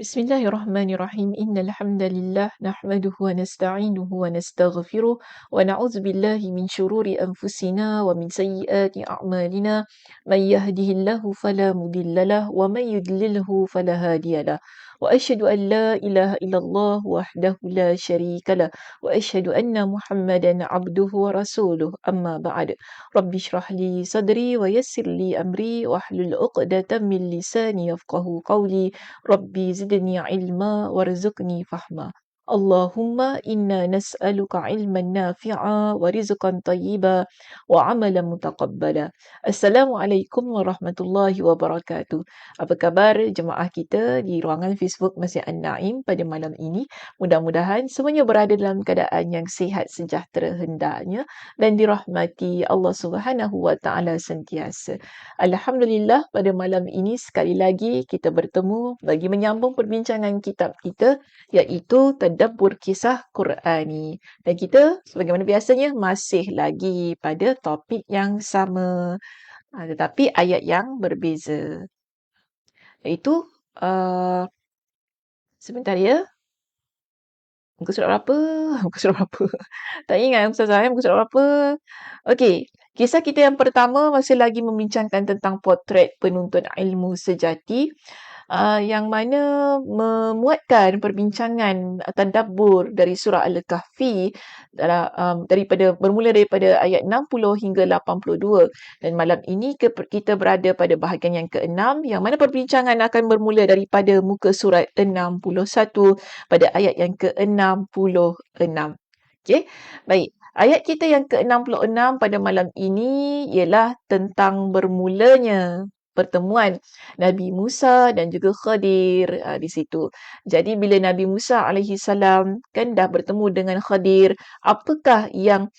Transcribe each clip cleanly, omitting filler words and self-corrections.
Bismillahirrahmanirrahim. Innal hamdalillah nahmaduhu wa nasta'inuhu wa nastaghfiruh wa na'udzu billahi min shururi anfusina wa min sayyiati a'malina. May yahdihillahu fala mudhillalah wa may yudlilhu fala hadiyalah. Wa asyhadu an la ilaha illallah wahdahu la syarikalah wa asyhadu anna Muhammadan 'abduhu wa rasuluh. Amma ba'd. Rabbi shrah li sadri wa yassir li amri wahlul 'uqdatam min lisani yafqahu qawli. Rabbi zidni ilma warzuqni fahma. Allahumma inna nas'aluka ilman nafi'a wa rizqan tayyiba wa amalan mutaqabbala. Assalamualaikum warahmatullahi wabarakatuh. Apa khabar jemaah kita di ruangan Facebook Masjid An-Naim pada malam ini? Mudah-mudahan semuanya berada dalam keadaan yang sihat sejahtera hendaknya dan dirahmati Allah Subhanahu wa taala sentiasa. Alhamdulillah pada malam ini sekali lagi kita bertemu bagi menyambung perbincangan kitab kita iaitu Tadabbur Kisah Qurani. Dan kita sebagaimana biasanya masih lagi pada topik yang sama tetapi ayat yang berbeza. Iaitu sebentar ya. Muka surat berapa? Muka surat berapa? Tak ingat Ustazah muka surat berapa? Okey, kisah kita yang pertama masih lagi membincangkan tentang potret penuntut ilmu sejati yang mana memuatkan perbincangan tadabbur dari surah Al-Kahfi bermula daripada ayat 60 hingga 82 dan malam ini kita berada pada bahagian yang ke-6 yang mana perbincangan akan bermula daripada muka surat 61 pada ayat yang ke-66. Okey, baik. Ayat kita yang ke-66 pada malam ini ialah tentang bermulanya pertemuan Nabi Musa dan juga Khadir di situ. Jadi bila Nabi Musa alaihi salam kan dah bertemu dengan Khadir, apakah yang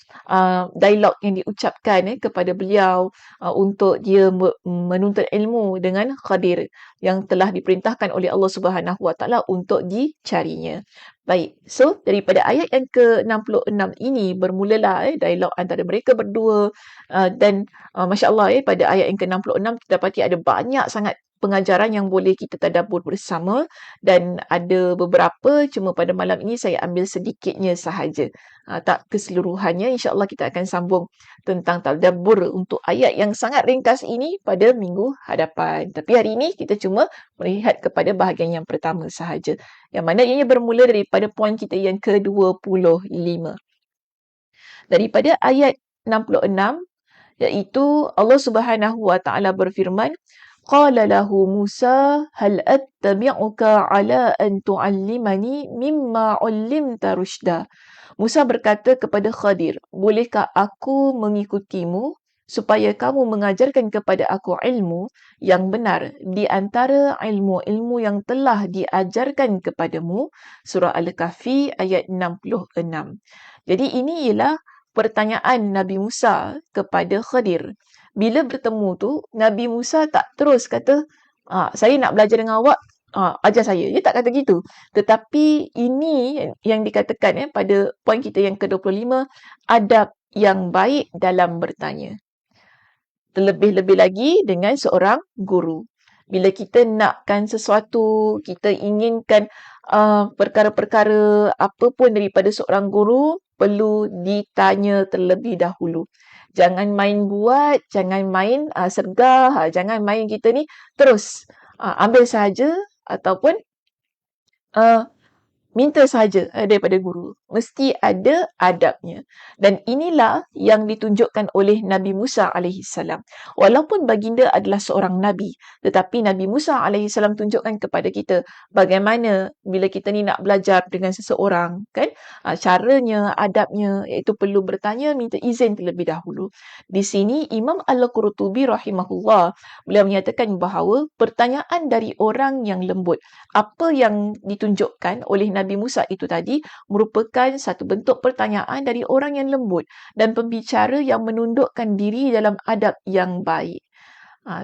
dialog yang diucapkan kepada beliau untuk dia menuntut ilmu dengan Khadir yang telah diperintahkan oleh Allah Subhanahu Wa Taala untuk dicarinya. Baik, so daripada ayat yang ke-66 ini bermulalah dialog antara mereka berdua dan Masya Allah pada ayat yang ke-66 kita dapati ada banyak sangat pengajaran yang boleh kita tadabbur bersama dan ada beberapa cuma pada malam ini saya ambil sedikitnya sahaja. Tak keseluruhannya insya-Allah kita akan sambung tentang tadabbur untuk ayat yang sangat ringkas ini pada minggu hadapan. Tapi hari ini kita cuma melihat kepada bahagian yang pertama sahaja. Yang mana ianya bermula daripada poin kita yang ke-25. Daripada ayat 66 iaitu Allah Subhanahu wa taala berfirman, qala lahu Musa hal attabi'uka ala an tu'allimani mimma 'allimta rusyda. Musa berkata kepada Khadir, bolehkah aku mengikutimu supaya kamu mengajarkan kepada aku ilmu yang benar di antara ilmu-ilmu yang telah diajarkan kepadamu. Surah Al-Kahfi ayat 66. Jadi ini ialah pertanyaan Nabi Musa kepada Khadir. Bila bertemu tu, Nabi Musa tak terus kata, saya nak belajar dengan awak, ajar saya. Dia tak kata gitu. Tetapi ini yang dikatakan pada poin kita yang ke-25, adab yang baik dalam bertanya. Terlebih-lebih lagi dengan seorang guru. Bila kita nakkan sesuatu, kita inginkan perkara-perkara apa pun daripada seorang guru, perlu ditanya terlebih dahulu. Jangan main buat, jangan main sergah, jangan main kita ni terus ambil sahaja ataupun minta sahaja daripada guru. Mesti ada adabnya. Dan inilah yang ditunjukkan oleh Nabi Musa AS. Walaupun baginda adalah seorang Nabi, tetapi Nabi Musa AS tunjukkan kepada kita bagaimana bila kita ni nak belajar dengan seseorang, kan? Caranya, adabnya, iaitu perlu bertanya, minta izin terlebih dahulu. Di sini Imam Al-Qurtubi rahimahullah, beliau menyatakan bahawa pertanyaan dari orang yang lembut, apa yang ditunjukkan oleh Nabi Musa itu tadi merupakan satu bentuk pertanyaan dari orang yang lembut dan pembicara yang menundukkan diri dalam adab yang baik.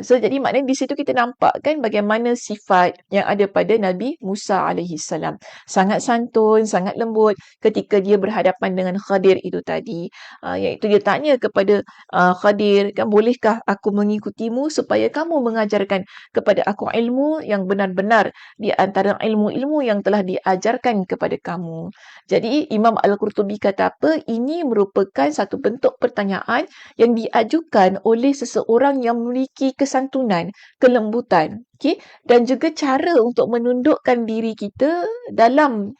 So jadi maknanya di situ kita nampak kan bagaimana sifat yang ada pada Nabi Musa alaihi salam. Sangat santun, sangat lembut ketika dia berhadapan dengan Khadir itu tadi. Iaitu dia tanya kepada Khadir, kan bolehkah aku mengikutimu supaya kamu mengajarkan kepada aku ilmu yang benar-benar di antara ilmu-ilmu yang telah diajarkan kepada kamu. Jadi Imam Al-Qurtubi kata apa? Ini merupakan satu bentuk pertanyaan yang diajukan oleh seseorang yang memiliki kesantunan, kelembutan, okey, dan juga cara untuk menundukkan diri kita dalam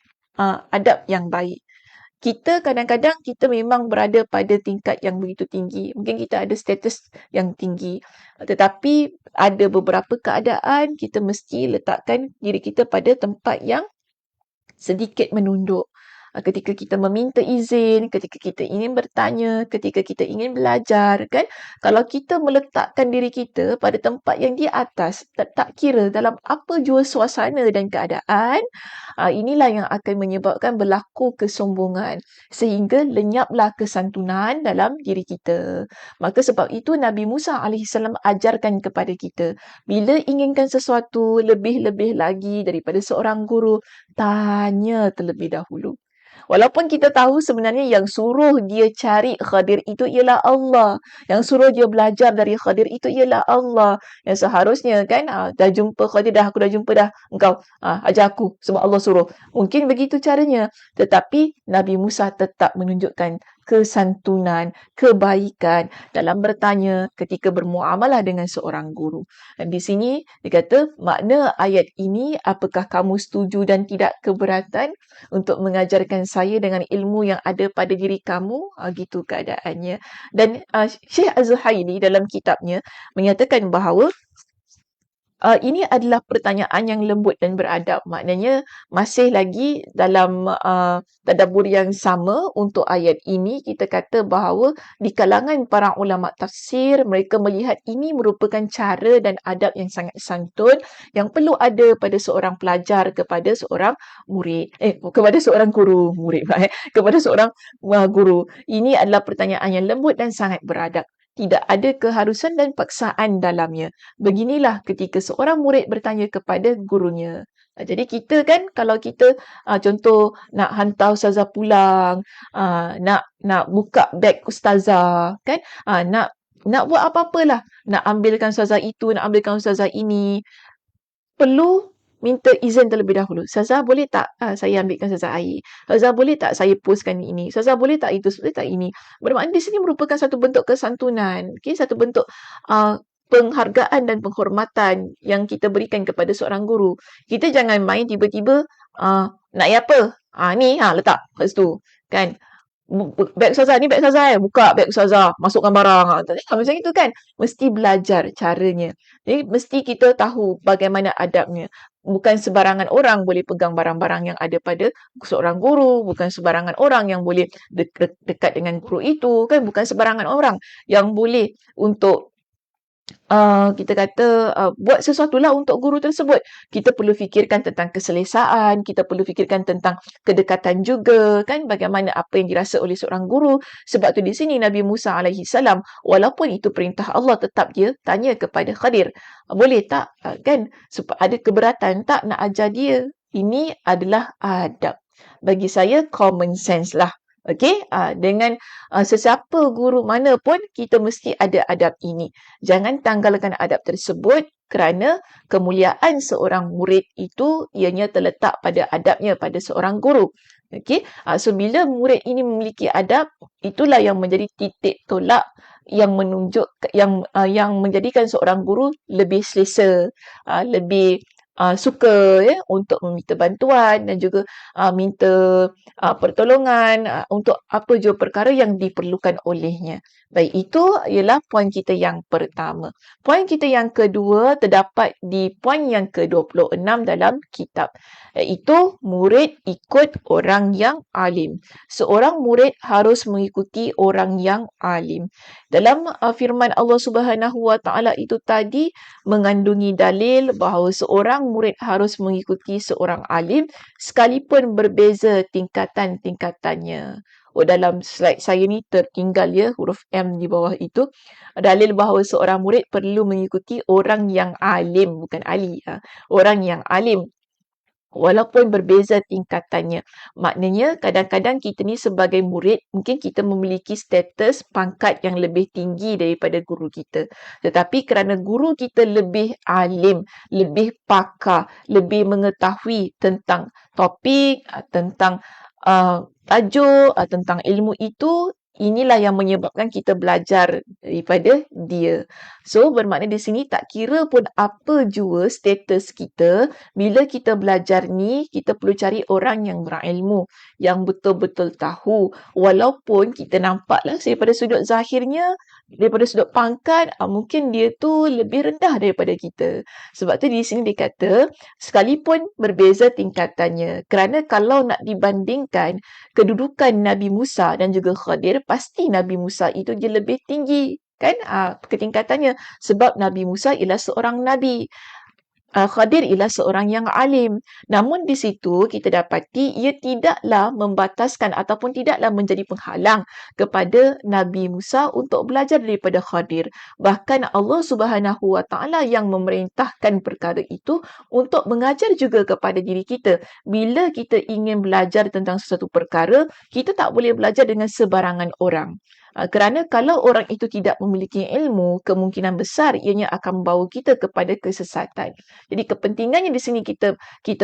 adab yang baik. Kita kadang-kadang kita memang berada pada tingkat yang begitu tinggi. Mungkin kita ada status yang tinggi. Tetapi ada beberapa keadaan kita mesti letakkan diri kita pada tempat yang sedikit menunduk. Ketika kita meminta izin, ketika kita ingin bertanya, ketika kita ingin belajar, kan? Kalau kita meletakkan diri kita pada tempat yang di atas, tak kira dalam apa jua suasana dan keadaan, inilah yang akan menyebabkan berlaku kesombongan. Sehingga lenyaplah kesantunan dalam diri kita. Maka sebab itu Nabi Musa alaihissalam ajarkan kepada kita, bila inginkan sesuatu lebih-lebih lagi daripada seorang guru, tanya terlebih dahulu. Walaupun kita tahu sebenarnya yang suruh dia cari Khadir itu ialah Allah. Yang suruh dia belajar dari Khadir itu ialah Allah. Yang seharusnya kan, dah jumpa Khadir dah, aku dah jumpa dah. Engkau ajar aku sebab Allah suruh. Mungkin begitu caranya. Tetapi Nabi Musa tetap menunjukkan kesantunan, kebaikan dalam bertanya ketika bermuamalah dengan seorang guru. Dan di sini dia kata, makna ayat ini, apakah kamu setuju dan tidak keberatan untuk mengajarkan saya dengan ilmu yang ada pada diri kamu? Gitu keadaannya. Dan Syekh Az-Zuhaili dalam kitabnya menyatakan bahawa ini adalah pertanyaan yang lembut dan beradab. Maknanya masih lagi dalam tadabbur yang sama untuk ayat ini, kita kata bahawa di kalangan para ulama tafsir, mereka melihat ini merupakan cara dan adab yang sangat santun yang perlu ada pada seorang pelajar kepada seorang murid. Kepada seorang guru, murid pula. Kepada seorang guru. Ini adalah pertanyaan yang lembut dan sangat beradab. Tidak ada keharusan dan paksaan dalamnya. Beginilah ketika seorang murid bertanya kepada gurunya. Jadi kita kan kalau kita contoh nak hantar ustazah pulang, nak buka beg ustazah kan, nak buat apa-apalah, nak ambilkan ustazah itu, nak ambilkan ustazah ini, perlu minta izin terlebih dahulu. Ustazah boleh tak saya ambilkan ustazah air? Ustazah boleh tak saya postkan ini? Ustazah boleh tak itu? Boleh tak ini? Bermakna di sini merupakan satu bentuk kesantunan. Okay? Satu bentuk penghargaan dan penghormatan yang kita berikan kepada seorang guru. Kita jangan main tiba-tiba nak apa? Ni letak kat situ. Kan? Beg ustazah, ni beg ustazah buka beg ustazah, masukkan barang. Macam itu kan. Mesti belajar caranya. Jadi mesti kita tahu bagaimana adabnya. Bukan sebarangan orang boleh pegang barang-barang yang ada pada seorang guru. Bukan sebarangan orang yang boleh dekat dengan guru itu. Kan bukan sebarangan orang yang boleh untuk kita kata buat sesuatulah untuk guru tersebut. Kita perlu fikirkan tentang keselesaan, kita perlu fikirkan tentang kedekatan juga, kan bagaimana apa yang dirasa oleh seorang guru. Sebab tu di sini Nabi Musa alaihi salam, walaupun itu perintah Allah, tetap dia tanya kepada Khadir, boleh tak kan ada keberatan tak nak ajar dia? Ini adalah adab. Bagi saya common sense lah. Okey, dengan sesiapa guru mana pun kita mesti ada adab ini. Jangan tanggalkan adab tersebut kerana kemuliaan seorang murid itu ianya terletak pada adabnya pada seorang guru. Okey, so bila murid ini memiliki adab, itulah yang menjadi titik tolak yang menunjuk yang menjadikan seorang guru lebih selesa, lebih suka untuk meminta bantuan dan juga minta pertolongan untuk apa jua perkara yang diperlukan olehnya. Baik, itu ialah poin kita yang pertama. Poin kita yang kedua terdapat di poin yang ke-26 dalam kitab, iaitu murid ikut orang yang alim. Seorang murid harus mengikuti orang yang alim. Dalam firman Allah Subhanahu Wa Taala itu tadi mengandungi dalil bahawa seorang murid harus mengikuti seorang alim sekalipun berbeza tingkatan-tingkatannya. dalam slide saya ni tertinggal ya huruf M di bawah itu. Dalil bahawa seorang murid perlu mengikuti orang yang alim, bukan ali. Orang yang alim. Walaupun berbeza tingkatannya. Maknanya kadang-kadang kita ni sebagai murid, mungkin kita memiliki status pangkat yang lebih tinggi daripada guru kita. Tetapi kerana guru kita lebih alim, lebih pakar, lebih mengetahui tentang topik, tentang tajuk, tentang ilmu itu, inilah yang menyebabkan kita belajar daripada dia. So, bermakna di sini tak kira pun apa jua status kita, bila kita belajar ni, kita perlu cari orang yang berilmu, yang betul-betul tahu. Walaupun kita nampaklah daripada sudut zahirnya, daripada sudut pangkat, mungkin dia tu lebih rendah daripada kita. Sebab tu di sini dikata, sekalipun berbeza tingkatannya. Kerana kalau nak dibandingkan kedudukan Nabi Musa dan juga Khadir, pasti Nabi Musa itu dia lebih tinggi. Kan ketingkatannya. Sebab Nabi Musa ialah seorang Nabi. Khadir ialah seorang yang alim. Namun di situ kita dapati ia tidaklah membataskan ataupun tidaklah menjadi penghalang kepada Nabi Musa untuk belajar daripada Khadir. Bahkan Allah Subhanahu Wa Taala yang memerintahkan perkara itu untuk mengajar juga kepada diri kita. Bila kita ingin belajar tentang sesuatu perkara, kita tak boleh belajar dengan sebarangan orang. Kerana kalau orang itu tidak memiliki ilmu, kemungkinan besar ianya akan membawa kita kepada kesesatan. Jadi kepentingannya di sini kita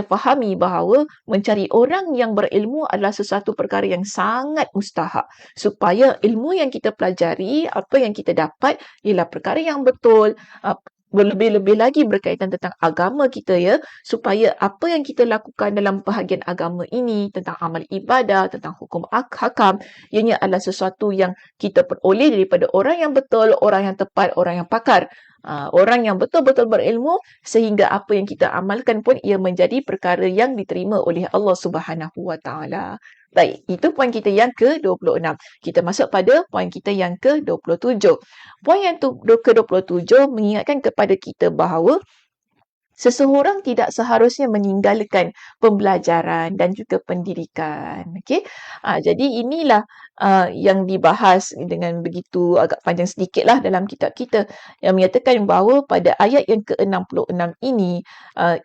fahami bahawa mencari orang yang berilmu adalah sesuatu perkara yang sangat mustahak. Supaya ilmu yang kita pelajari, apa yang kita dapat ialah perkara yang betul, berlebih-lebih lagi berkaitan tentang agama kita ya, supaya apa yang kita lakukan dalam bahagian agama ini, tentang amal ibadah, tentang hukum hakam, ianya adalah sesuatu yang kita peroleh daripada orang yang betul, orang yang tepat, orang yang pakar. Orang yang betul-betul berilmu sehingga apa yang kita amalkan pun ia menjadi perkara yang diterima oleh Allah Subhanahu Wa Taala. Baik, itu poin kita yang ke-26. Kita masuk pada poin kita yang ke-27. Poin yang ke-27 mengingatkan kepada kita bahawa seseorang tidak seharusnya meninggalkan pembelajaran dan juga pendidikan. Okey. Jadi inilah yang dibahas dengan begitu agak panjang sedikitlah dalam kitab kita yang menyatakan bahawa pada ayat yang ke-66 ini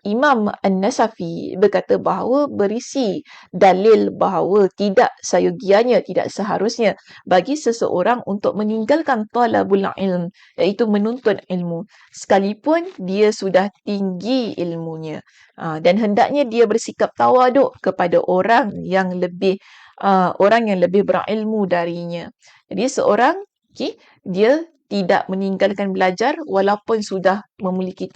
Imam An-Nasafi berkata bahawa berisi dalil bahawa tidak sayogianya, tidak seharusnya bagi seseorang untuk meninggalkan talabul ilm, iaitu menuntut ilmu sekalipun dia sudah tinggi ilmunya. Dan hendaknya dia bersikap tawaduk kepada orang yang lebih berilmu darinya. Jadi seorang dia tidak meninggalkan belajar walaupun sudah memiliki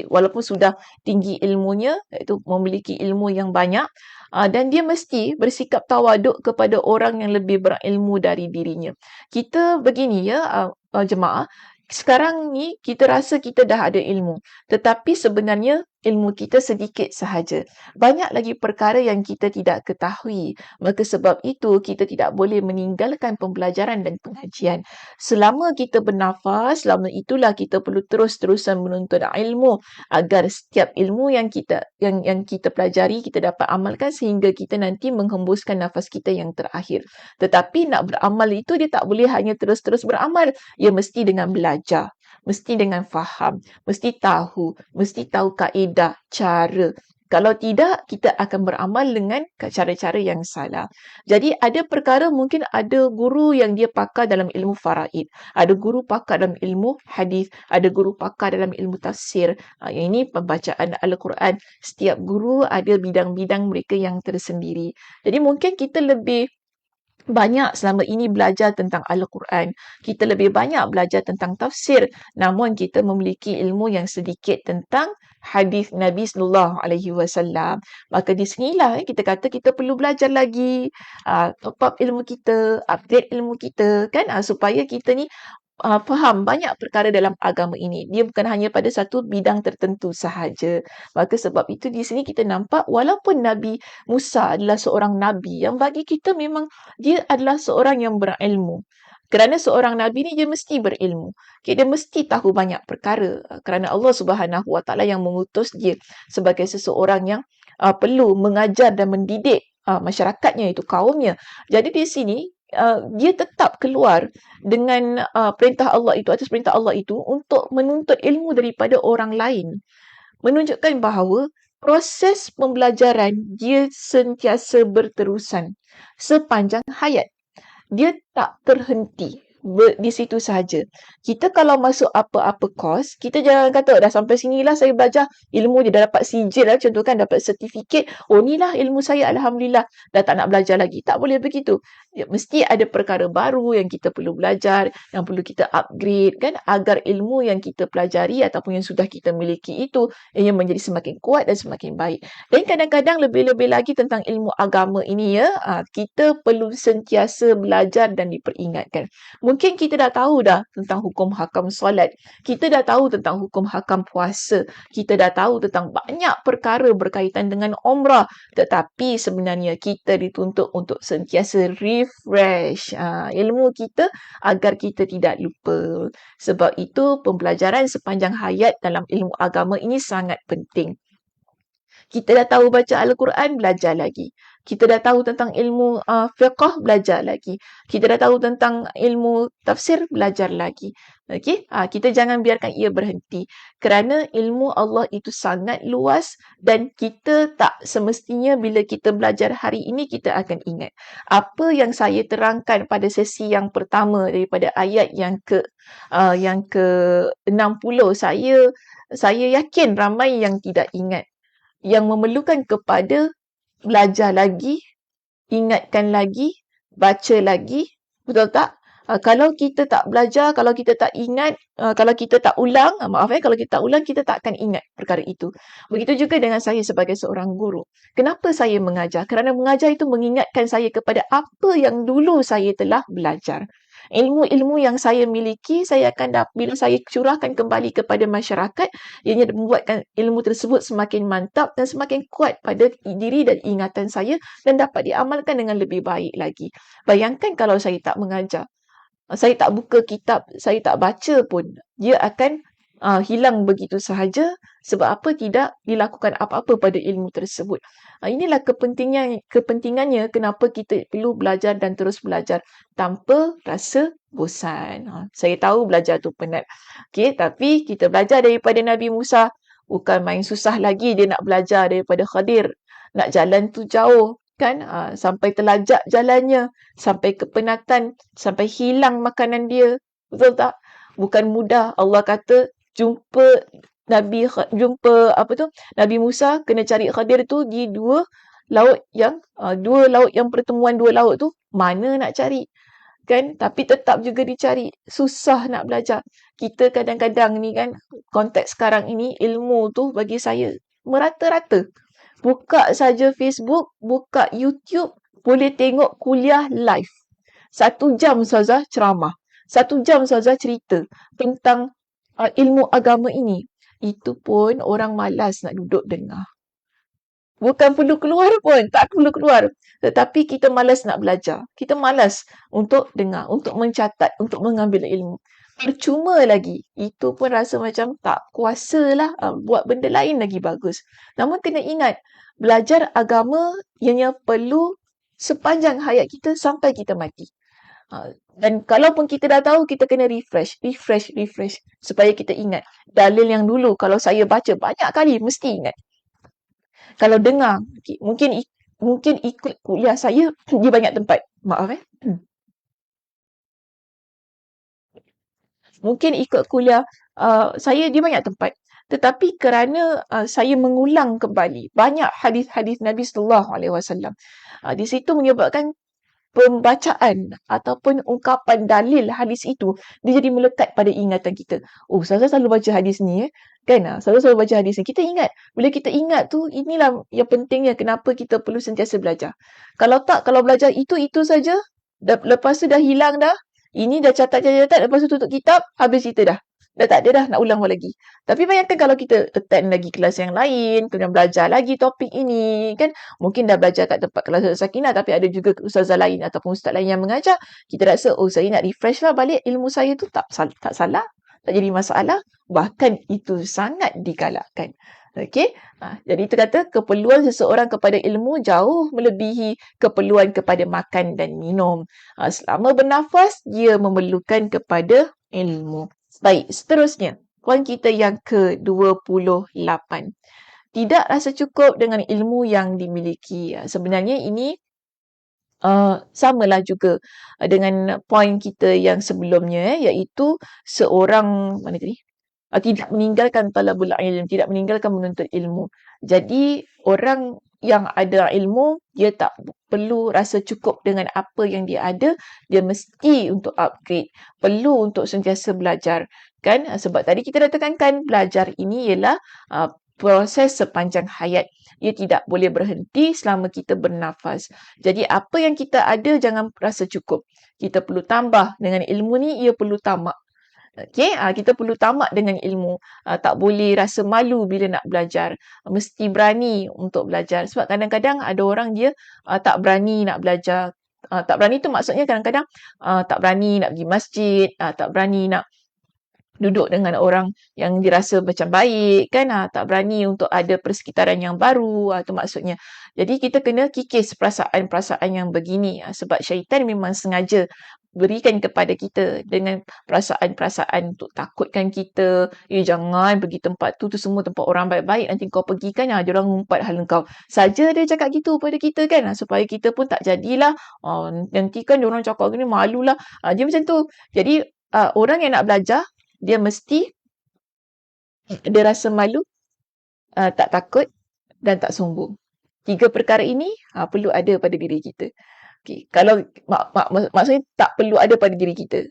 walaupun sudah tinggi ilmunya, iaitu memiliki ilmu yang banyak, dan dia mesti bersikap tawaduk kepada orang yang lebih berilmu dari dirinya. Kita begini ya, jemaah, sekarang ni kita rasa kita dah ada ilmu, tetapi sebenarnya ilmu kita sedikit sahaja. Banyak lagi perkara yang kita tidak ketahui. Maka sebab itu kita tidak boleh meninggalkan pembelajaran dan pengajian. Selama kita bernafas, selama itulah kita perlu terus-terusan menuntut ilmu agar setiap ilmu yang kita pelajari kita dapat amalkan sehingga kita nanti menghembuskan nafas kita yang terakhir. Tetapi nak beramal itu dia tak boleh hanya terus-terus beramal. Ia mesti dengan belajar, mesti dengan faham, mesti tahu kaedah, cara. Kalau tidak, kita akan beramal dengan cara-cara yang salah. Jadi ada perkara mungkin ada guru yang dia pakar dalam ilmu faraid, ada guru pakar dalam ilmu hadis, ada guru pakar dalam ilmu tafsir. Yang ini pembacaan Al-Quran. Setiap guru ada bidang-bidang mereka yang tersendiri. Jadi mungkin kita lebih banyak selama ini belajar tentang Al-Quran. Kita lebih banyak belajar tentang tafsir. Namun kita memiliki ilmu yang sedikit tentang hadis Nabi sallallahu alaihi wasallam. Maka di sinilah kita kata kita perlu belajar lagi, top up ilmu kita, upgrade ilmu kita kan, supaya kita ni faham banyak perkara dalam agama ini. Dia bukan hanya pada satu bidang tertentu sahaja. Maka sebab itu di sini kita nampak walaupun Nabi Musa adalah seorang Nabi yang bagi kita memang dia adalah seorang yang berilmu. Kerana seorang Nabi ni dia mesti berilmu. Dia mesti tahu banyak perkara. Kerana Allah Subhanahu Wa Taala yang mengutus dia sebagai seseorang yang perlu mengajar dan mendidik masyarakatnya, itu kaumnya. Jadi di sini dia tetap keluar dengan perintah Allah itu, atas perintah Allah itu untuk menuntut ilmu daripada orang lain. Menunjukkan bahawa proses pembelajaran dia sentiasa berterusan sepanjang hayat. Dia tak terhenti di situ sahaja. Kita kalau masuk apa-apa course, kita jangan kata dah sampai sinilah saya belajar, ilmu je dah dapat sijil lah, contoh kan dapat sertifikat, oh inilah ilmu saya, alhamdulillah, dah tak nak belajar lagi. Tak boleh begitu. Mesti ada perkara baru yang kita perlu belajar, yang perlu kita upgrade kan, agar ilmu yang kita pelajari ataupun yang sudah kita miliki itu ia menjadi semakin kuat dan semakin baik. Dan kadang-kadang lebih-lebih lagi tentang ilmu agama ini ya, kita perlu sentiasa belajar dan diperingatkan. Mungkin kita dah tahu dah tentang hukum hakam solat. Kita dah tahu tentang hukum hakam puasa. Kita dah tahu tentang banyak perkara berkaitan dengan umrah. Tetapi sebenarnya kita dituntut untuk sentiasa refresh ilmu kita agar kita tidak lupa. Sebab itu pembelajaran sepanjang hayat dalam ilmu agama ini sangat penting. Kita dah tahu baca Al-Quran, belajar lagi. Kita dah tahu tentang ilmu fiqh, belajar lagi. Kita dah tahu tentang ilmu tafsir, belajar lagi. Okey, kita jangan biarkan ia berhenti. Kerana ilmu Allah itu sangat luas dan kita tak semestinya bila kita belajar hari ini, kita akan ingat. Apa yang saya terangkan pada sesi yang pertama daripada ayat yang ke-60, saya yakin ramai yang tidak ingat, yang memerlukan kepada belajar lagi, ingatkan lagi, baca lagi. Betul tak? Kalau kita tak belajar, kalau kita tak ingat, kalau kita tak ulang, kalau kita tak ulang, kita tak akan ingat perkara itu. Begitu juga dengan saya sebagai seorang guru. Kenapa saya mengajar? Kerana mengajar itu mengingatkan saya kepada apa yang dulu saya telah belajar. Ilmu-ilmu yang saya miliki, saya akan bila saya curahkan kembali kepada masyarakat, ianya membuatkan ilmu tersebut semakin mantap dan semakin kuat pada diri dan ingatan saya dan dapat diamalkan dengan lebih baik lagi. Bayangkan kalau saya tak mengajar, saya tak buka kitab, saya tak baca pun, dia akan hilang begitu sahaja. Sebab apa? Tidak dilakukan apa-apa pada ilmu tersebut. Inilah kepentingannya kenapa kita perlu belajar dan terus belajar tanpa rasa bosan. Saya tahu belajar tu penat. Okay, tapi kita belajar daripada Nabi Musa, bukan main susah lagi dia nak belajar daripada Khadir. Nak jalan tu jauh kan, sampai terlajak jalannya, sampai kepenatan, sampai hilang makanan dia. Betul tak? Bukan mudah. Allah kata jumpa Nabi Musa kena cari Khadir tu di dua laut yang pertemuan dua laut tu, mana nak cari kan, tapi tetap juga dicari. Susah nak belajar. Kita kadang-kadang ni kan, konteks sekarang ini ilmu tu bagi saya merata-rata. Buka saja Facebook, buka YouTube, boleh tengok kuliah live. 1 jam saja ceramah. 1 jam saja cerita tentang ilmu agama ini. Itu pun orang malas nak duduk dengar. Bukan perlu keluar pun, tak perlu keluar. Tetapi kita malas nak belajar. Kita malas untuk dengar, untuk mencatat, untuk mengambil ilmu. Percuma lagi. Itu pun rasa macam tak kuasalah. Buat benda lain lagi bagus. Namun kena ingat, belajar agama ianya perlu sepanjang hayat kita sampai kita mati. Dan kalaupun kita dah tahu, kita kena refresh. Supaya kita ingat. Dalil yang dulu, kalau saya baca banyak kali, mesti ingat. Kalau dengar, mungkin ikut kuliah saya di banyak tempat. Maaf Mungkin ikut kuliah saya di banyak tempat. Tetapi kerana saya mengulang kembali banyak hadis-hadis Nabi sallallahu alaihi wasallam, di situ menyebabkan pembacaan ataupun ungkapan dalil hadis itu dia jadi melekat pada ingatan kita. Oh, saya selalu baca hadis ni kan? Selalu baca hadis ni. Kita ingat. Bila kita ingat tu, inilah yang pentingnya kenapa kita perlu sentiasa belajar. Kalau belajar itu saja, lepas tu dah hilang dah. Ini dah catat, lepas tu tutup kitab, habis cerita dah. Dah tak ada dah nak ulang lagi. Tapi bayangkan kalau kita attend lagi kelas yang lain, kena belajar lagi topik ini kan. Mungkin dah belajar kat tempat kelas Sakinah, tapi ada juga ustazah lain ataupun ustaz lain yang mengajar. Kita rasa, oh saya nak refresh lah balik ilmu saya tu, tak salah. Tak jadi masalah. Bahkan itu sangat digalakkan. Okey. Jadi itu kata keperluan seseorang kepada ilmu jauh melebihi keperluan kepada makan dan minum. Selama bernafas, dia memerlukan kepada ilmu. Baik, seterusnya. Poin kita yang ke-28. Tidak rasa cukup dengan ilmu yang dimiliki. Sebenarnya ini samalah juga dengan poin kita yang sebelumnya, iaitu seorang mana tadi? Tidak meninggalkan talabul ilm, tidak meninggalkan menuntut ilmu. Jadi orang yang ada ilmu, dia tak perlu rasa cukup dengan apa yang dia ada, dia mesti untuk upgrade, perlu untuk sentiasa belajar. Kan? Sebab tadi kita dah tekankan, belajar ini ialah proses sepanjang hayat. Ia tidak boleh berhenti selama kita bernafas. Jadi apa yang kita ada jangan rasa cukup. Kita perlu tambah. Dengan ilmu ni, ia perlu tamak. Okey, kita perlu tamak dengan ilmu. Tak boleh rasa malu bila nak belajar. Mesti berani untuk belajar. Sebab kadang-kadang ada orang dia tak berani nak belajar. Tak berani tu maksudnya kadang-kadang tak berani nak pergi masjid, tak berani nak duduk dengan orang yang dirasa macam baik kan, tak berani untuk ada persekitaran yang baru, tu maksudnya. Jadi kita kena kikis perasaan-perasaan yang begini, sebab syaitan memang sengaja berikan kepada kita dengan perasaan-perasaan untuk takutkan kita, jangan pergi tempat tu semua tempat orang baik-baik, nanti kau pergi kan, diorang ngumpat hal kau. Saja dia cakap gitu pada kita kan, supaya kita pun tak jadilah, nanti kan diorang cakap gini, malulah. Dia macam tu. Jadi orang yang nak belajar, dia mesti dia rasa malu, tak takut dan tak sombong. 3 perkara ini perlu ada pada diri kita. Okay. Kalau maksudnya tak perlu ada pada diri kita.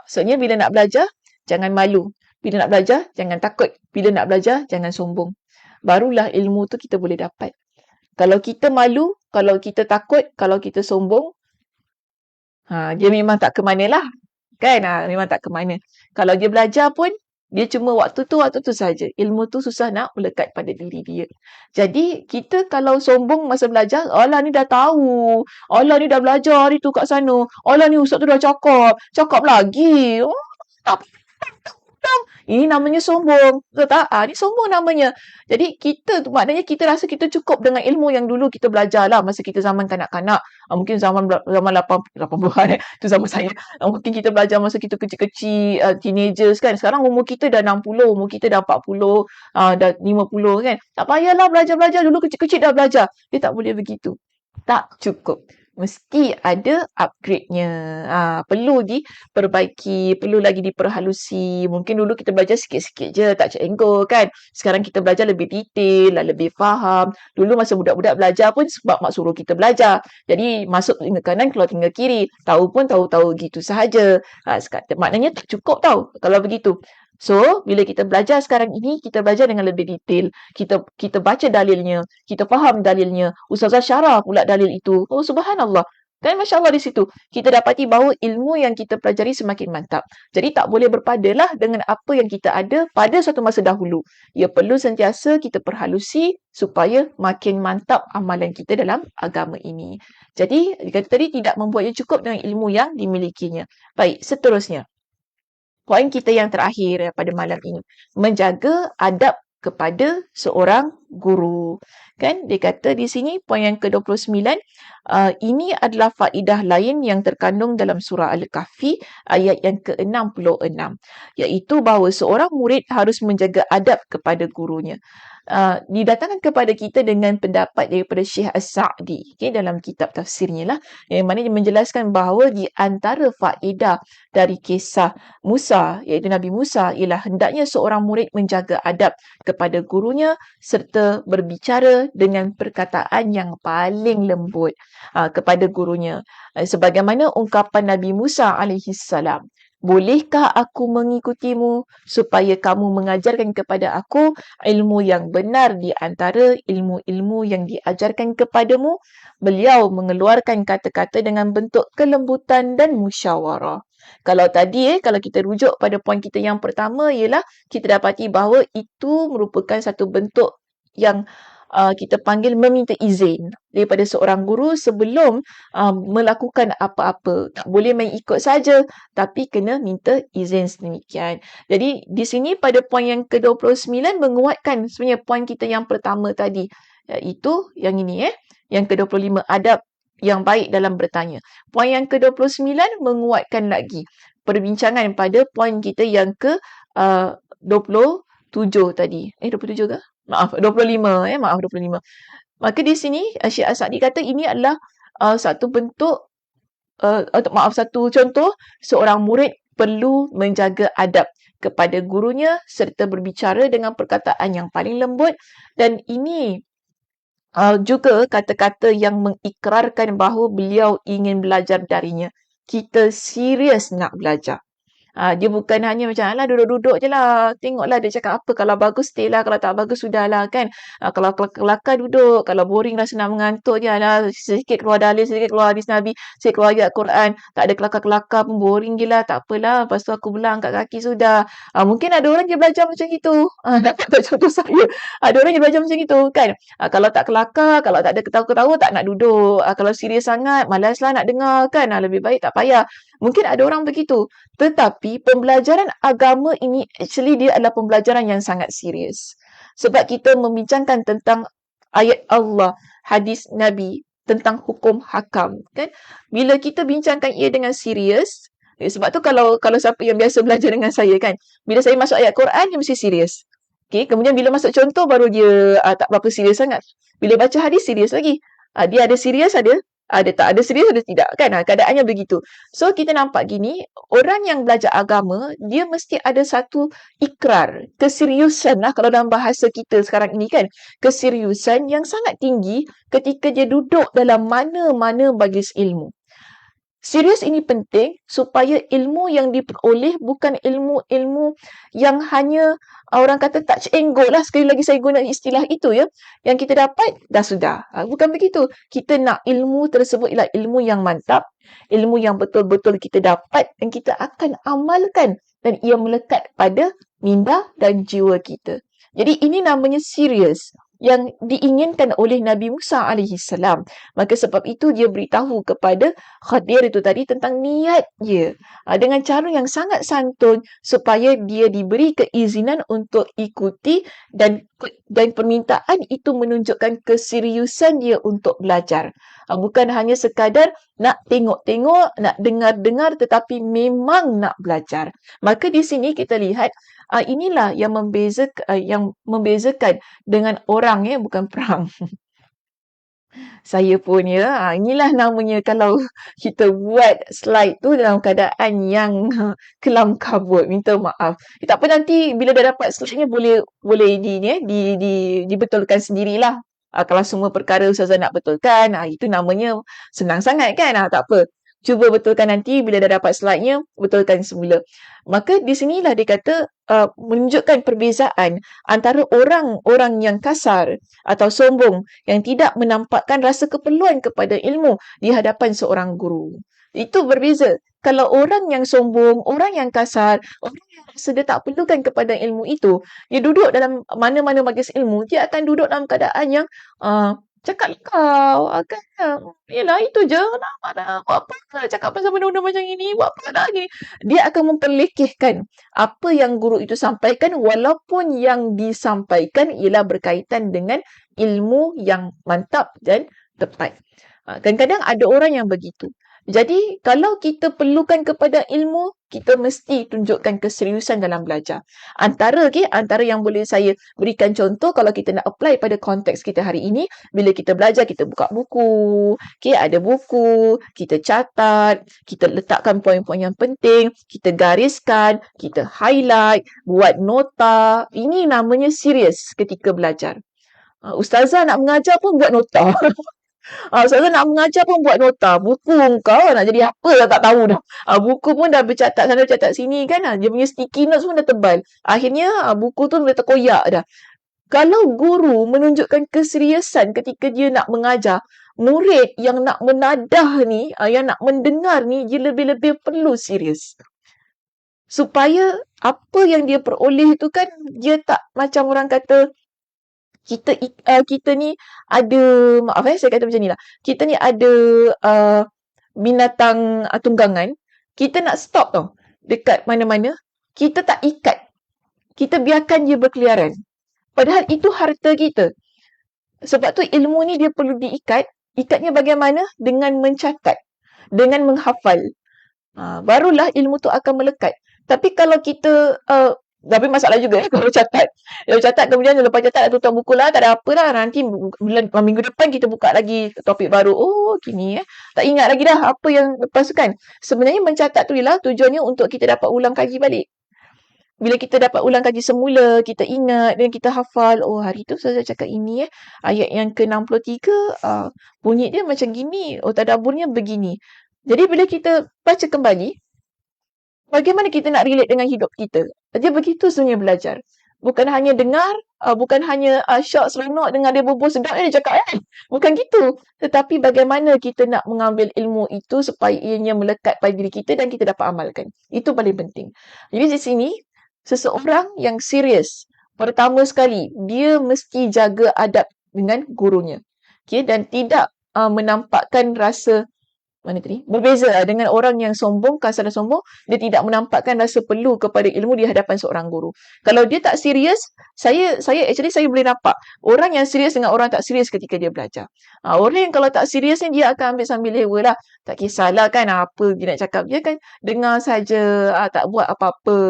Maksudnya bila nak belajar, jangan malu. Bila nak belajar, jangan takut. Bila nak belajar, jangan sombong. Barulah ilmu tu kita boleh dapat. Kalau kita malu, kalau kita takut, kalau kita sombong, dia memang tak ke mana lah. Kan? Memang tak ke mana. Kalau dia belajar pun, dia cuma waktu tu saja. Ilmu tu susah nak melekat pada diri dia. Jadi, kita kalau sombong masa belajar, alah ni dah tahu. Alah ni dah belajar hari tu kat sana. Alah ni ustaz tu dah cakap. Cakap lagi. Tak tahu. Ini namanya sombong. Betul tak? Ni sombong namanya. Jadi, kita tu maknanya kita rasa kita cukup dengan ilmu yang dulu kita belajar lah masa kita zaman kanak-kanak. Mungkin zaman 80-an. Itu zaman saya. Mungkin kita belajar masa kita kecil-kecil, teenagers kan. Sekarang umur kita dah 60, umur kita dah 40, dah 50 kan. Tak payahlah belajar-belajar. Dulu kecil-kecil dah belajar. Dia tak boleh begitu. Tak cukup. Mesti ada upgrade-nya. Perlu diperbaiki, perlu lagi diperhalusi. Mungkin dulu kita belajar sikit-sikit je, tak cenggol kan. Sekarang kita belajar lebih detail, lebih faham. Dulu masa budak-budak belajar pun sebab mak suruh kita belajar. Jadi masuk telinga kanan, keluar telinga kiri. Tahu pun tahu-tahu gitu sahaja. Maknanya tak cukup tau kalau begitu. So, bila kita belajar sekarang ini, kita belajar dengan lebih detail. Kita baca dalilnya, kita faham dalilnya. Ustazah syarah pula dalil itu. Oh, subhanallah. Kan Masya Allah di situ. Kita dapati bahawa ilmu yang kita pelajari semakin mantap. Jadi tak boleh berpadalah dengan apa yang kita ada pada suatu masa dahulu. Ia perlu sentiasa kita perhalusi supaya makin mantap amalan kita dalam agama ini. Jadi, dikata tadi tidak membuatnya cukup dengan ilmu yang dimilikinya. Baik, seterusnya. Poin kita yang terakhir pada malam ini. Menjaga adab kepada seorang guru. Kan? Dia kata di sini, poin yang ke-29, ini adalah faedah lain yang terkandung dalam surah Al-Kahfi ayat yang ke-66. Iaitu bahawa seorang murid harus menjaga adab kepada gurunya. Didatangkan kepada kita dengan pendapat daripada Syekh As-Sa'di, dalam kitab tafsirnya lah, yang mana dia menjelaskan bahawa di antara faedah dari kisah Musa, iaitu Nabi Musa, ialah hendaknya seorang murid menjaga adab kepada gurunya serta berbicara dengan perkataan yang paling lembut kepada gurunya. Sebagaimana ungkapan Nabi Musa alaihissalam, bolehkah aku mengikutimu supaya kamu mengajarkan kepada aku ilmu yang benar di antara ilmu-ilmu yang diajarkan kepadamu? Beliau mengeluarkan kata-kata dengan bentuk kelembutan dan musyawarah. Kalau tadi, kalau kita rujuk pada poin kita yang pertama ialah kita dapati bahawa itu merupakan satu bentuk yang kita panggil meminta izin daripada seorang guru sebelum melakukan apa-apa. Tak boleh main ikut saja, tapi kena minta izin sedemikian. Jadi di sini pada poin yang ke-29 menguatkan sebenarnya poin kita yang pertama tadi, iaitu yang ini yang ke-25, adab yang baik dalam bertanya. Poin yang ke-29 menguatkan lagi perbincangan pada poin kita yang ke 27 tadi. 27 ke? Maaf, 25 maaf 25. Maka di sini Syekh As-Sa'di kata ini adalah satu bentuk satu contoh seorang murid perlu menjaga adab kepada gurunya serta berbicara dengan perkataan yang paling lembut, dan ini juga kata-kata yang mengikrarkan bahawa beliau ingin belajar darinya. Kita serius nak belajar. Dia bukan hanya macam, alah duduk-duduk je lah. Tengoklah dia cakap apa. Kalau bagus, stay lah. Kalau tak bagus, sudahlah kan. Kalau kelakar, duduk. Kalau boring, rasa nak mengantuk je. Alah, sedikit keluar dalil, sedikit keluar hadis Nabi, sedikit keluar ayat Quran. Tak ada kelakar-kelakar pun, boring je lah. Tak apalah. Lepas tu aku belah angkat kaki, sudah. Mungkin ada orang yang belajar macam itu. Dapat contoh saya. Ada orang yang belajar macam itu kan. Kalau tak kelakar, kalau tak ada ketawa-ketawa, tak nak duduk. Kalau serius sangat, malaslah nak dengar kan. Lebih baik tak payah. Mungkin ada orang begitu. Tetapi pembelajaran agama ini actually dia adalah pembelajaran yang sangat serius. Sebab kita membincangkan tentang ayat Allah, hadis Nabi, tentang hukum hakam, kan? Bila kita bincangkan ia dengan serius, sebab tu kalau siapa yang biasa belajar dengan saya kan, bila saya masuk ayat Quran dia mesti serius. Okay, kemudian bila masuk contoh baru dia tak berapa serius sangat. Bila baca hadis serius lagi. Dia ada serius, ada tak, ada serius, ada tidak kan. Keadaannya begitu. So kita nampak gini, orang yang belajar agama dia mesti ada satu ikrar, keseriusan lah kalau dalam bahasa kita sekarang ini kan, keseriusan yang sangat tinggi ketika dia duduk dalam mana-mana majlis ilmu. Serius ini penting supaya ilmu yang diperoleh bukan ilmu-ilmu yang hanya orang kata tak cenggok lah, sekali lagi saya guna istilah itu ya. Yang kita dapat dah sudah. Bukan begitu. Kita nak ilmu tersebut ialah ilmu yang mantap, ilmu yang betul-betul kita dapat dan kita akan amalkan dan ia melekat pada minda dan jiwa kita. Jadi ini namanya serius yang diinginkan oleh Nabi Musa AS. Maka sebab itu dia beritahu kepada Khadir itu tadi tentang niat dia. Dengan cara yang sangat santun supaya dia diberi keizinan untuk ikuti dan permintaan itu menunjukkan keseriusan dia untuk belajar. Bukan hanya sekadar nak tengok-tengok, nak dengar-dengar tetapi memang nak belajar. Maka di sini kita lihat inilah yang membezakan dengan orang bukan perang. Saya pun inilah namanya kalau kita buat slide tu dalam keadaan yang kelam kabut, minta maaf. Tak apa, nanti bila dah dapat slide-nya boleh dibetulkan sendirilah. Kalau semua perkara Ustazah nak betulkan, itu namanya senang sangat kan. Tak apa. Cuba betulkan nanti bila dah dapat slide-nya, betulkan semula. Maka di sinilah dia kata menunjukkan perbezaan antara orang-orang yang kasar atau sombong yang tidak menampakkan rasa keperluan kepada ilmu di hadapan seorang guru. Itu berbeza. Kalau orang yang sombong, orang yang kasar, orang yang rasa dia tak perlukan kepada ilmu itu, dia duduk dalam mana-mana majlis ilmu, dia akan duduk dalam keadaan yang cakap kau kan, yelah itu je nak buat apa nak cakap pasal benda-benda macam ini, buat apa nak gini. Dia akan memperlekehkan apa yang guru itu sampaikan walaupun yang disampaikan ialah berkaitan dengan ilmu yang mantap dan tepat. Kadang-kadang ada orang yang begitu. Jadi kalau kita perlukan kepada ilmu, kita mesti tunjukkan keseriusan dalam belajar. Antara yang boleh saya berikan contoh kalau kita nak apply pada konteks kita hari ini, bila kita belajar, kita buka buku, ada buku, kita catat, kita letakkan poin-poin yang penting, kita gariskan, kita highlight, buat nota. Ini namanya serius ketika belajar. Ustazah nak mengajar pun buat nota. Ustazah nak mengajar pun buat nota. Buku kau nak jadi apa dah tak tahu dah. Buku pun dah bercatat sana bercatat sini kan. Dia punya sticky notes pun dah tebal. Akhirnya buku tu dah terkoyak dah. Kalau guru menunjukkan keseriusan ketika dia nak mengajar, murid yang nak menadah ni, yang nak mendengar ni, dia lebih-lebih perlu serius. Supaya apa yang dia peroleh tu kan, dia tak macam orang kata, kita ni ada, maaf saya kata macam ni lah. Kita ni ada binatang tunggangan. Kita nak stop tau dekat mana-mana. Kita tak ikat. Kita biarkan dia berkeliaran. Padahal itu harta kita. Sebab tu ilmu ni dia perlu diikat. Ikatnya bagaimana? Dengan mencatat. Dengan menghafal. Barulah ilmu tu akan melekat. Tapi kalau kita tapi masalah juga kalau catat. Kalau catat kemudian lepas catat tutup buku lah, tak ada apa lah. Nanti minggu depan kita buka lagi topik baru. Oh, gini tak ingat lagi dah apa yang lepas tu kan. Sebenarnya mencatat tu ialah tujuannya untuk kita dapat ulang kaji balik. Bila kita dapat ulang kaji semula, kita ingat dan kita hafal, oh hari tu saya cakap ini ayat yang ke-63, bunyi dia macam gini, oh tadaburnya begini. Jadi bila kita baca kembali, bagaimana kita nak relate dengan hidup kita? Dia begitu sebenarnya belajar. Bukan hanya dengar, bukan hanya syok seronok dengar dia berbual sedap dia cakap bukan gitu. Tetapi bagaimana kita nak mengambil ilmu itu supaya ianya melekat pada diri kita dan kita dapat amalkan. Itu paling penting. Jadi di sini, seseorang yang serius, pertama sekali, dia mesti jaga adab dengan gurunya. Okay? Dan tidak menampakkan rasa berbeza dengan orang yang sombong, kasar dan sombong. Dia tidak menampakkan rasa perlu kepada ilmu di hadapan seorang guru. Kalau dia tak serius, saya boleh nampak orang yang serius dengan orang tak serius ketika dia belajar. Orang yang kalau tak serius ni dia akan ambil sambil lewa lah. Tak kisahlah kan apa dia nak cakap. Dia kan dengar saja, tak buat apa-apa,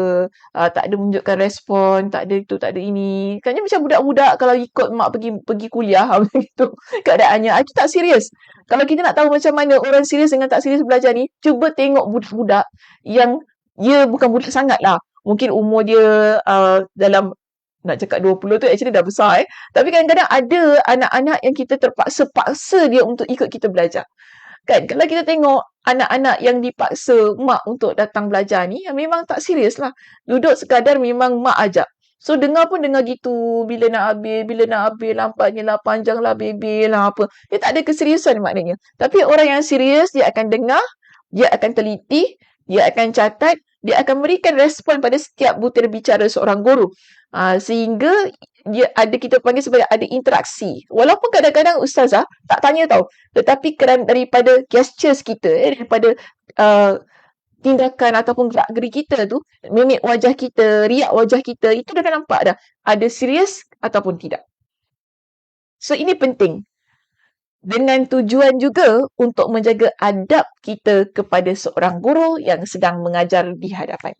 tak ada menunjukkan respon, tak ada itu, tak ada ini. Kan dia macam budak-budak kalau ikut mak pergi kuliah begitu keadaannya. Itu tak serius. Kalau kita nak tahu macam mana orang serius dengan tak serius belajar ni, cuba tengok budak-budak yang dia bukan budak sangat lah. Mungkin umur dia dalam, nak cakap 20 tu actually dah besar Tapi kadang-kadang ada anak-anak yang kita terpaksa dia untuk ikut kita belajar. Kan? Kalau kita tengok anak-anak yang dipaksa mak untuk datang belajar ni, memang tak serius lah. Duduk sekadar memang mak ajak. So, dengar pun dengar gitu. Bila nak habis, lampaknya lah, panjang lah, bebel lah, apa. Dia tak ada keseriusan maknanya. Tapi orang yang serius, dia akan dengar, dia akan teliti, dia akan catat, dia akan berikan respon pada setiap butir bicara seorang guru. Sehingga kita panggil sebagai ada interaksi. Walaupun kadang-kadang ustazah tak tanya tau. Tetapi kerana daripada gestures kita, daripada tindakan ataupun gerak-geri kita tu, mimik wajah kita, riak wajah kita, itu dah nampak dah ada serius ataupun tidak. So ini penting. Dengan tujuan juga untuk menjaga adab kita kepada seorang guru yang sedang mengajar di hadapan.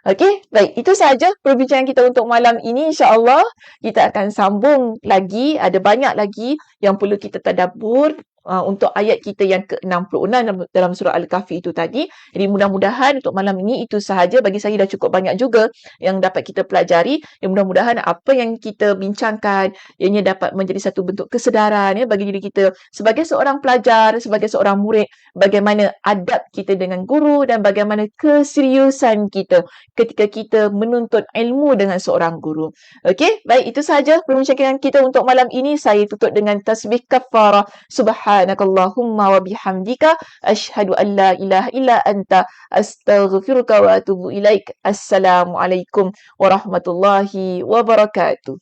Okey, baik. Itu sahaja perbincangan kita untuk malam ini. InsyaAllah kita akan sambung lagi. Ada banyak lagi yang perlu kita tadabbur untuk ayat kita yang ke-66 dalam surah Al-Kahfi itu tadi. Jadi mudah-mudahan untuk malam ini itu sahaja. Bagi saya dah cukup banyak juga yang dapat kita pelajari. Yang mudah-mudahan apa yang kita bincangkan ianya dapat menjadi satu bentuk kesedaran bagi diri kita sebagai seorang pelajar, sebagai seorang murid, bagaimana adab kita dengan guru dan bagaimana keseriusan kita ketika kita menuntut ilmu dengan seorang guru. Okey, baik, itu sahaja perbincangan kita untuk malam ini. Saya tutup dengan tasbih kafarah. Subhanakallahumma wa bihamdika asyhadu an la ilaha illa anta astaghfiruka wa atubu ilaik. Assalamualaikum warahmatullahi wabarakatuh.